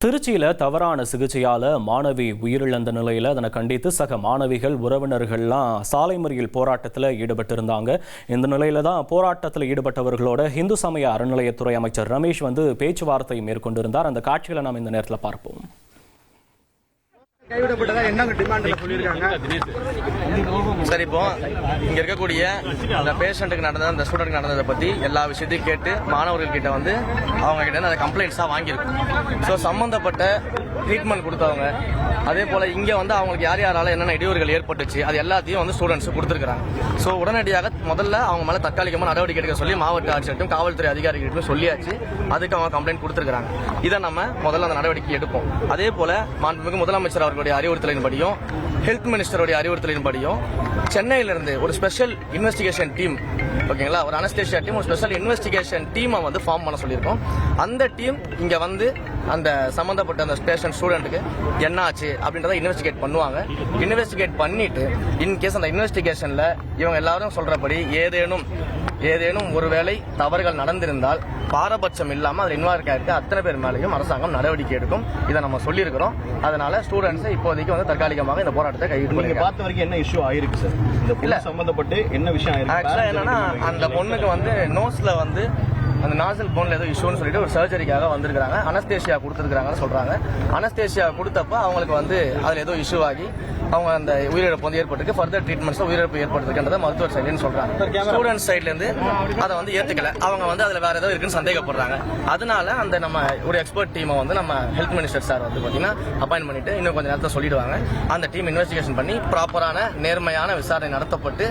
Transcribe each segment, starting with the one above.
திருச்சியில் தவறான சிகிச்சையால் மாணவி உயிரிழந்த நிலையில் அதனை கண்டித்து சக மாணவிகள் உறவினர்கள்லாம் சாலை மறியல் போராட்டத்தில் ஈடுபட்டிருந்தாங்க. இந்த நிலையில தான் போராட்டத்தில் ஈடுபட்டவர்களோட இந்து சமய அறநிலையத்துறை அமைச்சர் ரமேஷ் பேச்சுவார்த்தை மேற்கொண்டிருந்தார். அந்த காட்சிகளை நாம் இந்த நேரத்தில் பார்ப்போம். கைவிடப்பட்டதா என்ன டிமாண்ட்ல சொல்லிருக்காங்க. சரி, இப்போ இங்க இருக்கக்கூடிய அந்த பேஷண்ட்டுக்கு நடந்த அந்த ஸ்டூடெண்ட் நடந்ததை பத்தி எல்லா விஷயத்தையும் கேட்டு மாணவர்கள் கிட்ட அவங்க கிட்ட அந்த கம்ப்ளைண்ட்ஸா வாங்கியிருக்கும். ஸோ சம்பந்தப்பட்ட ட்ரீட்மெண்ட் கொடுத்தவங்க, அதே போல இங்க அவங்களுக்கு யார் யாரால என்னென்ன இடையூறுகள் ஏற்பட்டுச்சு அது எல்லாத்தையும் ஸ்டூடெண்ட்ஸ் கொடுத்துருக்காங்க. ஸோ உடனடியாக முதல்ல அவங்க மேல தற்காலிகமாக நடவடிக்கை எடுக்க சொல்லி மாவட்ட ஆட்சியர்கிட்டும் காவல்துறை அதிகாரிகளுக்கும் சொல்லியாச்சு. அதுக்கு அவங்க கம்ப்ளைண்ட் கொடுத்துருக்காங்க. இதை நம்ம முதல்ல அந்த நடவடிக்கை எடுப்போம். அதே போல மாண்புமிகு முதலமைச்சர் அவர்களுடைய அறிவுறுத்தலின்படியும் ஹெல்த் மினிஸ்டருடைய அறிவுறுத்தலின்படியும் சென்னையிலிருந்து ஒரு ஸ்பெஷல் இன்வெஸ்டிகேஷன் டீம், ஓகேங்களா, ஒரு அனஸ்தேஷியா டீம், ஒரு ஸ்பெஷல் இன்வெஸ்டிகேஷன் டீமை ஃபார்ம் பண்ண சொல்லியிருக்கோம். அந்த டீம் இங்க அந்த சம்பந்தப்பட்ட அந்த பேஷண்ட் ஸ்டூடெண்ட்டுக்கு என்ன ஆச்சு அப்படின்றத இன்வெஸ்டிகேட் பண்ணுவாங்க. இன்வெஸ்டிகேட் பண்ணிட்டு இன்கேஸ் அந்த இன்வெஸ்டிகேஷன்ல இவங்க எல்லாரும் சொல்றபடி ஏதேனும் ஒருவேளை தவறுகள் நடந்திருந்தால் பாரபட்சம் இல்லாம அதில் இன்வால்வ் ஆகிட்டு அத்தனை பேர் மேலேயும் அரசாங்கம் நடவடிக்கை எடுக்கும். இதை நம்ம சொல்லியிருக்கிறோம். அதனால ஸ்டூடெண்ட்ஸ் இப்போதைக்கு தற்காலிகமாக இந்த போராட்டத்தை கைவிட்டு பார்த்த வரைக்கும் என்ன இஷ்யூ ஆயிருக்கு சார்? இல்ல சம்பந்தப்பட்டு என்ன விஷயம் ஆயிருக்கு? ஆக்சுவலா என்னன்னா, அந்த பொண்ணுக்கு நோஸ்ல அந்த நாசல் போன்ல ஏதோ இஷ்யூன்னு சொல்லிட்டு ஒரு சர்ஜரிக்காக வந்திருக்காங்க. அனஸ்தேஷியா கொடுத்துருக்காங்கன்னு சொல்றாங்க. அனஸ்தேஷியா கொடுத்தப்ப அவங்களுக்கு அதுல ஏதோ இஷ்யூ ஆகி அவங்க அந்த உயிரிழப்பு ஏற்பட்டு ஃபர்தர் ட்ரீட்மெண்ட்ஸ் உயிரிழப்பு ஏற்படுறதுன்றத மருத்துவர் சைடுன்னு சொல்றாங்க. ஸ்டூடெண்ட் சைட்ல இருந்து அதை ஏத்துக்கல. அவங்க அதுல வேற ஏதோ இருக்குன்னு சந்தேகப்படுறாங்க. அதனால அந்த நம்ம ஒரு எக்ஸ்பர்ட் டீமை நம்ம ஹெல்த் மினிஸ்டர் சார் பாத்தீங்கன்னா அப்பாயின்ட் பண்ணிட்டு இன்னும் கொஞ்சம் நேரத்தில் சொல்லிடுவாங்க. அந்த டீம் இன்வெஸ்டிகேஷன் பண்ணி ப்ராப்பரான நேர்மையான விசாரணை நடத்தப்பட்டு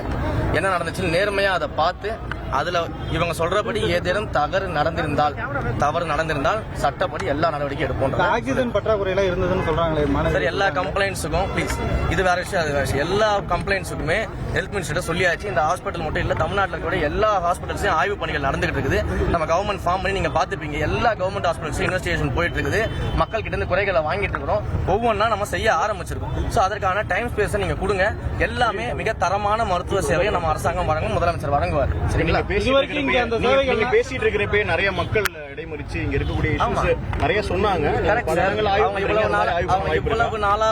என்ன நடந்துச்சுன்னு நேர்மையா அதை பார்த்து அதுல இவங்க சொல்றபடி ஏதேனும் தவறு நடந்திருந்தால் சட்டப்படி எல்லா நடவடிக்கை எடுப்போம். ஆக்சிஜன் பற்றாக்குறையில இருந்ததுன்னு சொல்றாங்களே. சரி, எல்லா கம்ப்ளைண்ட்ஸுக்கும் ப்ளீஸ், இது வேற விஷயம் அது வேற விஷயம். எல்லா கம்ப்ளைண்ட்ஸுக்குமே ஹெல்த் மினிஸ்டர் சொல்லியாச்சு. இந்த ஹாஸ்பிட்டல் மட்டும் இல்ல, தமிழ்நாட்டில் இருக்கிற எல்லா ஹாஸ்பிட்டல்ஸையும் ஆய்வு பணிகள் நடந்துகிட்டு இருக்குது. நம்ம கவர்மெண்ட் ஃபார்ம் பண்ணி நீங்க பாத்துப்பீங்க. எல்லா கவர்மெண்ட் ஹாஸ்பிட்டல்ஸும் இன்வெஸ்டிகேஷன் போயிட்டு இருக்குது. மக்கள் கிட்ட இருந்து குறைகளை வாங்கிட்டு இருக்கிறோம். ஒவ்வொன்றா நம்ம செய்ய ஆரம்பிச்சிருக்கோம். ஸோ அதற்கான டைம் ஸ்பேஸை நீங்க கொடுங்க. எல்லாமே மிக தரமான மருத்துவ சேவையை நம்ம அரசாங்கம் வழங்கும், முதலமைச்சர் வழங்குவார். சரிங்களா? பேசிட்டு இருக்கிறப்ப நிறைய மக்கள் இடைமறிச்சு இங்க இருக்கக்கூடிய நிறைய சொன்னாங்க. இவ்வளவு நாளா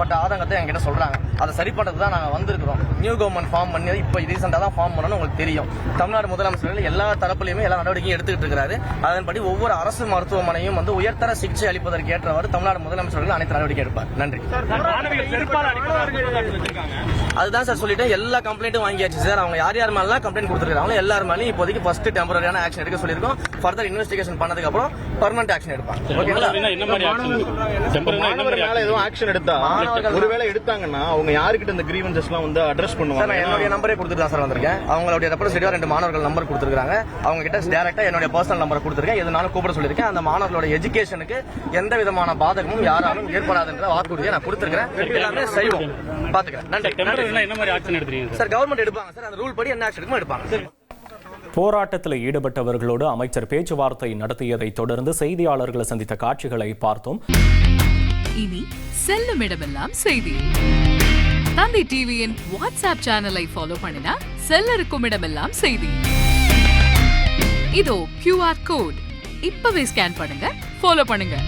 பட் ஆதங்கத்தை என்கிட்ட சொல்றாங்க. அதை சரி பண்றதுக்கு தான் நாங்க வந்திருக்கிறோம். நியூ கவர்மெண்ட் ஃபார்ம் பண்ணி இப்ப ரீசெண்டா தான் ஃபார்ம் பண்ணணும். உங்களுக்கு தெரியும், தமிழ்நாடு முதலமைச்சர்கள் எல்லா தரப்புலையுமே எல்லா நடவடிக்கையும் எடுத்துக்கிட்டு இருக்கிறாரு. அதன்படி ஒவ்வொரு அரசு மருத்துவமனையும் உயர்தர சிகிச்சை அளிப்பதற்கு ஏற்றவாறு தமிழ்நாடு முதலமைச்சர்கள் அனைத்து நடவடிக்கை எடுப்பார். நன்றி. அதுதான் சார் சொல்லிட்டேன். எல்லா கம்ப்ளைண்ட்டும் வாங்கியாச்சு சார். அவங்க யார் மேலாம் கம்ப்ளைண்ட் கொடுத்துருக்காங்க எல்லாரும் மேலேயும் இப்போதைக்கு ஃபர்ஸ்ட் டெம்பரரியான ஆக்ஷன் எடுக்க சொல்லியிருக்கோம். ஃபர்தர் இன்வெஸ்டிகேஷன் பண்ணதுக்கு அப்புறம் பெர்மனன்ட் ஆக்ஷன் எடுப்பாங்க. ஓகேங்களா? எதுவும் ஆக்ஷன் எடுத்தா ஒருவேளை எடுத்தாங்கன்னா அவங்க யாருக்கிட்ட இந்த கிரீவன்சஸ் எல்லாம் அட்ரஸ் பண்ணுவாங்க? என்னுடைய நம்பரே கொடுத்துட்டு தான் சார் வந்திருக்கேன். அவங்களுடைய ரெப்ரசன்டேட்டிவா 2 மாணவர்கள் நம்பர் கொடுத்துருக்காங்க. அவங்க கிட்ட டைரக்டா என்னுடைய பர்சனல் நம்பர் கொடுத்துருக்கேன். எதுனாலும் கூப்பிட சொல்லியிருக்கேன். அந்த மாணவர்களோட எஜுகேஷனுக்கு எந்த விதமான பாதகமும் யாராலும் ஏற்படாதுன்ற வாக்குறுதியை நான் கொடுத்துருக்கேன். எல்லாமே செய்வோம். பாத்துக்கிறேன். நன்றி. சார் கவர்மெண்ட் எடுப்பாங்க சார். அந்த ரூல் படி என்ன ஆக்ஷன் எடுப்பாங்க. போராட்டத்தில் ஈடுபட்டவர்களோடு அமைச்சர் பேச்சுவார்த்தை நடத்தியதை தொடர்ந்து செய்தியாளர்களை சந்தித்த காட்சிகளை பார்த்தோம். இனி செல்லும் இடமெல்லாம் செய்தி. தந்தி டிவியின் வாட்ஸ்அப் சேனலை ஃபாலோ பண்ணினா செல்ல இருக்கும் இடமெல்லாம் செய்தி. இதோ QR கோட் இப்பவே ஸ்கேன் பண்ணுங்க, ஃபாலோ பண்ணுங்க.